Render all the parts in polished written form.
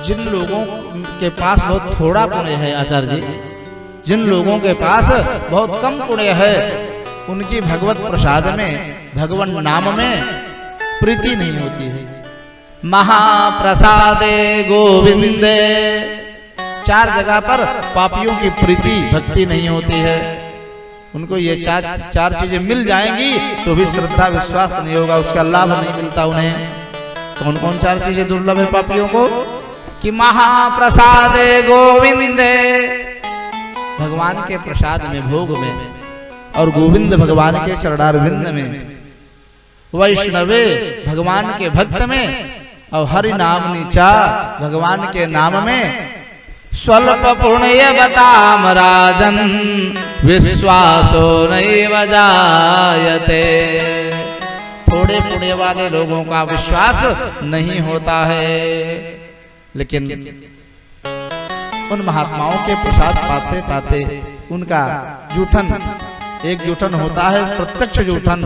जिन लोगों के पास बहुत थोड़ा पुण्य है आचार्य जी, जिन लोगों के पास बहुत कम पुण्य है, उनकी भगवत प्रसाद में, भगवान नाम में प्रीति नहीं होती है। महाप्रसादे गोविंदे, 4 जगह पर पापियों की प्रीति भक्ति नहीं होती है। उनको ये चार चीजें मिल जाएंगी तो भी श्रद्धा विश्वास नहीं होगा, उसका लाभ नहीं मिलता उन्हें। कौन कौन 4 चीजें दुर्लभ है पापियों को? कि महाप्रसादे गोविंदे, भगवान के प्रसाद में, भोग में, और गोविंद भगवान के चरणारविंद में, वैष्णवे भगवान के भक्त में, और हरि नाम नीचा भगवान के नाम में। स्वल्प पुण्य बताम राजन विश्वासो नैव जायते, थोड़े पुण्य वाले लोगों का विश्वास नहीं होता है। लेकिन उन महात्माओं के प्रसाद पाते पाते उनका जूठन, एक जूठन होता है प्रत्यक्ष जूठन,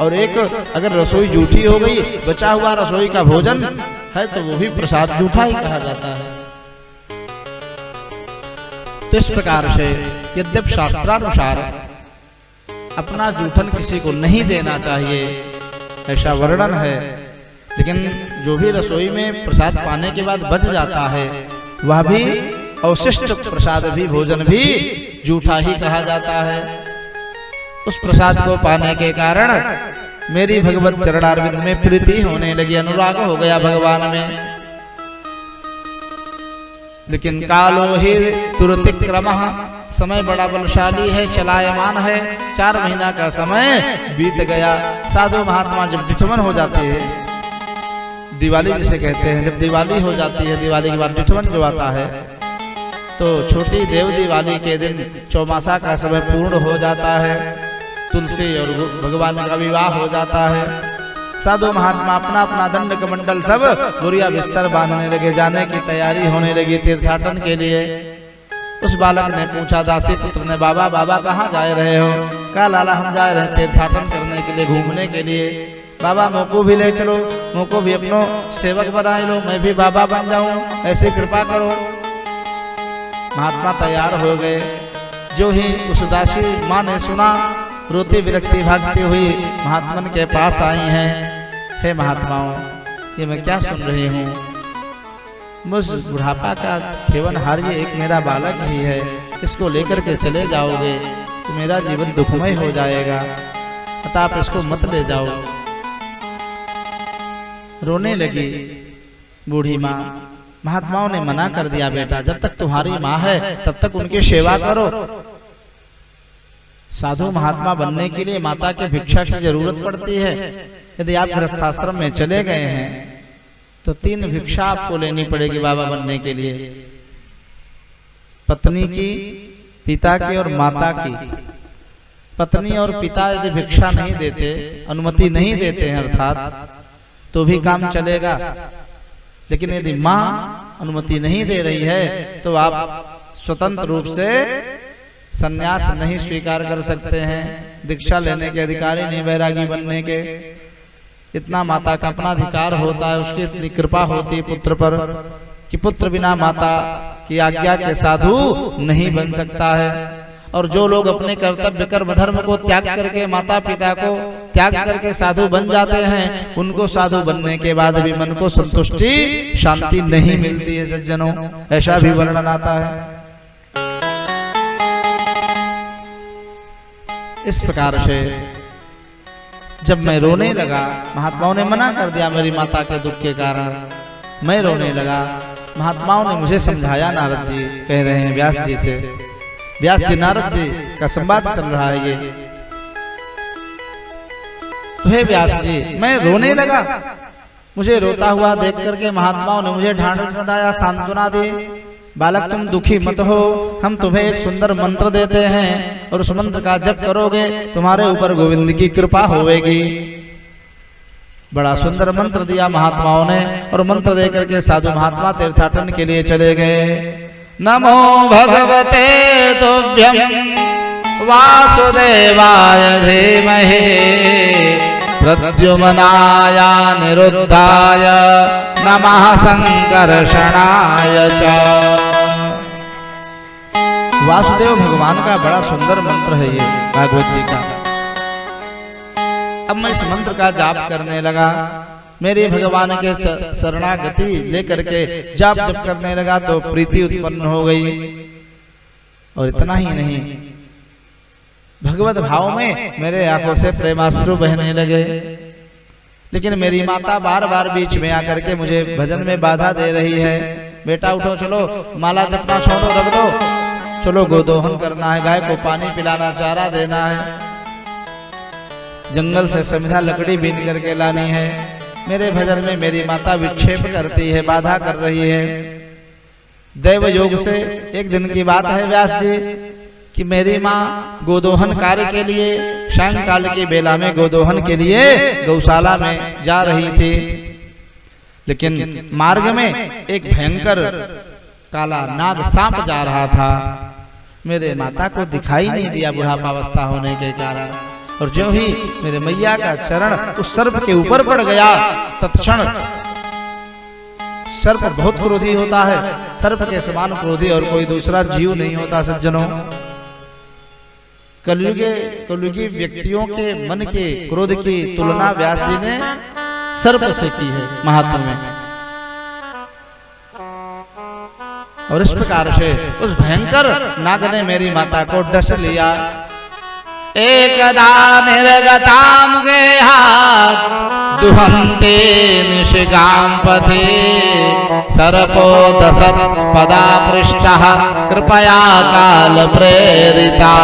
और एक अगर रसोई जूठी हो गई, बचा हुआ रसोई का भोजन है तो वो भी प्रसाद जूठा ही कहा जाता है। तो इस प्रकार से यद्यप शास्त्रानुसार अपना जूठन किसी को नहीं देना चाहिए ऐसा वर्णन है, लेकिन जो भी रसोई में प्रसाद पाने के बाद बच जाता है वह भी अवशिष्ट प्रसाद भी, भोजन भी जूठा ही कहा जाता है। उस प्रसाद को पाने के कारण मेरी भगवत चरणारविंद में प्रीति होने लगी, अनुराग हो गया भगवान में। लेकिन कालो ही तुरतिक्रमः, समय बड़ा बलशाली है, चलायमान है। 4 महीना का समय बीत गया। साधु महात्मा जब डिठमन हो जाते हैं, दिवाली जिसे कहते हैं, जब दिवाली हो जाती है, दिवाली के बाद डिठमन जो आता है, तो छोटी देव दिवाली के दिन चौमासा का समय पूर्ण हो जाता है, तुलसी और भगवान का विवाह हो जाता है। साधु महात्मा अपना अपना दंड कमंडल सब गुड़िया बिस्तर बांधने लगे, जाने की तैयारी होने लगी तीर्थाटन के लिए। उस बालक ने पूछा दासी पुत्र ने, बाबा बाबा कहाँ जा रहे हो? कहा लाला हम जा रहे हैं तीर्थाटन करने के लिए, घूमने के लिए। बाबा मोको भी ले चलो, मोको भी अपनो सेवक बना लो, मैं भी बाबा बन जाऊं, ऐसे कृपा करो। महात्मा तैयार हो गए। जो ही उस दासी माँ ने सुना, रोती विरक्ति भागती हुई महात्मन के पास आई हैं। हे महात्माओं, ये मैं क्या सुन रही हूँ? मुझ बुढ़ापा का खेवनहार ये एक मेरा बालक ही है, इसको लेकर के चले जाओगे तो मेरा जीवन दुखमय हो जाएगा, अतः आप इसको मत ले जाओ। रोने लगी बूढ़ी माँ। महात्माओं ने मना कर दिया, बेटा जब तक तुम्हारी माँ है तब तक उनकी सेवा करो। साधु महात्मा बनने के लिए माता के भिक्षा की जरूरत पड़ती है। यदि आप गृहस्थाश्रम में चले गए हैं तो 3 भिक्षा आपको लेनी पड़ेगी बाबा बनने के लिए, पत्नी की, पिता की और माता की। पत्नी और पिता यदि भिक्षा नहीं देते, अनुमति नहीं देते हैं अर्थात, तो भी काम चलेगा। लेकिन यदि माँ अनुमति नहीं दे रही है तो आप स्वतंत्र रूप से संन्यास नहीं स्वीकार कर सकते हैं, दीक्षा लेने के अधिकारी नहीं, वैरागी बनने के। इतना माता का अपना अधिकार होता है, उसकी इतनी कृपा होती है पुत्र पर कि पुत्र बिना माता की आज्ञा के साधु नहीं बन सकता है। और जो लोग अपने कर्तव्य कर्म धर्म को त्याग करके, माता पिता को त्याग करके साधु बन जाते हैं, उनको साधु बनने के बाद भी मन को संतुष्टि शांति नहीं मिलती है सज्जनों, ऐसा भी वर्णन आता है। इस प्रकार से जब मैं रोने लगा, महात्माओं ने मना कर दिया मेरी माता के दुख के कारण, मैं रोने लगा। महात्माओं ने मुझे समझाया, नारद जी कह रहे हैं व्यास जी से, व्यास जी नारद जी का संवाद चल रहा है ये। तो हे व्यास जी, मैं रोने लगा। मुझे रोता हुआ देख करके महात्माओं ने मुझे ढांढस बंधाया, सांत्वना दी। बालक तुम दुखी मत हो, हम तुम्हें एक सुंदर मंत्र देते हैं और उस मंत्र का जप करोगे तुम्हारे ऊपर गोविंद की कृपा होगी। बड़ा सुंदर मंत्र दिया महात्माओं ने, और मंत्र देकर के साधु महात्मा तीर्थाटन के लिए चले गए। नमो भगवते तुभ्यं वासुदेवाय धीमहि प्रद्युम्नाय निरुद्धाय नमः संकर्षणाय च। वासुदेव भगवान का बड़ा सुंदर मंत्र है ये भागवत जी का। अब मैं इस मंत्र का जाप करने लगा, मेरे भगवान के शरणागति लेकर के जाप जप करने लगा तो प्रीति उत्पन्न हो गई। और इतना ही नहीं, भगवत भाव में मेरे आंखों से प्रेमाश्रु बहने लगे। लेकिन मेरी माता बार बार बीच में आकर के मुझे भजन में बाधा दे रही है। बेटा उठो, चलो माला जपना छोड़ो, रख दो, चलो गोदोहन करना है, गाय को पानी पिलाना, चारा देना है, जंगल से समिधा लकड़ी बीन करके लानी है। मेरे भजन में मेरी माता विक्षेप करती है, बाधा कर रही है। दैव योग से एक दिन की बात है व्यास जी कि मेरी माँ गोदोहन कार्य के लिए सायंकाल की बेला में गोदोहन के लिए गौशाला में जा रही थी। लेकिन मार्ग में एक भयंकर काला नाग सांप जा रहा था। मेरे माता को दिखाई नहीं दिया बुढ़ापावस्था होने के कारण, और जो ही मेरे मैया का चरण उस सर्प के ऊपर पड़ गया, तत्क्षण सर्प बहुत क्रोधी होता है, सर्प के समान क्रोधी और कोई दूसरा जीव नहीं होता सज्जनों। कलयुगी व्यक्तियों के मन के क्रोध की तुलना व्यास जी ने सर्प से की है महात्मा में। और इस प्रकार से उस भयंकर नाग ने मेरी माता को डस लिया। एकदा निर्गताम गेहात् दुहन्ते निशिगाम पथे सर्पो दशत पदा पृष्ठः कृपया काल प्रेरिता।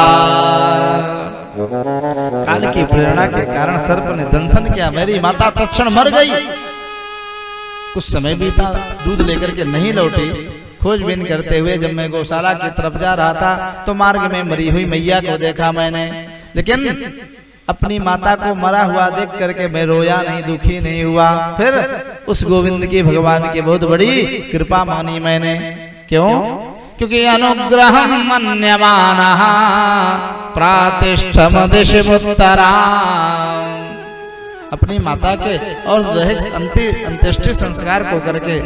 काल की प्रेरणा के कारण सर्प ने दंशन किया, मेरी माता तत्क्षण मर गई। कुछ समय बीता, दूध लेकर के नहीं लौटी। खोजबीन करते हुए जब मैं गौशाला की तरफ जा रहा था तो मार्ग में मरी हुई मैया को देखा मैंने। लेकिन अपनी माता को मरा हुआ देख करके मैं रोया नहीं, दुखी नहीं हुआ। फिर उस गोविंद की, भगवान की बहुत बड़ी कृपा मानी मैंने। क्यों? क्योंकि अनुग्रहम मन्यमानः प्रातिष्ठम दिशमुत्तरा। अपनी माता के और अंत्येष्टि संस्कार को करके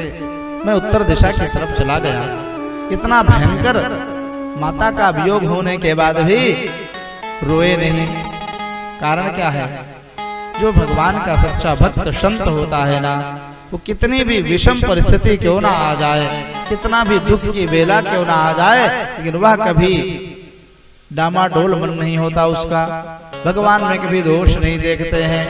मैं उत्तर दिशा की तरफ चला गया। इतना भयंकर माता का वियोग होने के बाद भी रोए नहीं। कारण क्या है? जो भगवान का सच्चा भक्त संत होता है ना, वो कितनी भी विषम परिस्थिति क्यों ना आ जाए, कितना भी दुख की बेला क्यों ना आ जाए, लेकिन वह कभी डामाडोल मन नहीं होता उसका। भगवान में कभी दोष नहीं देखते हैं।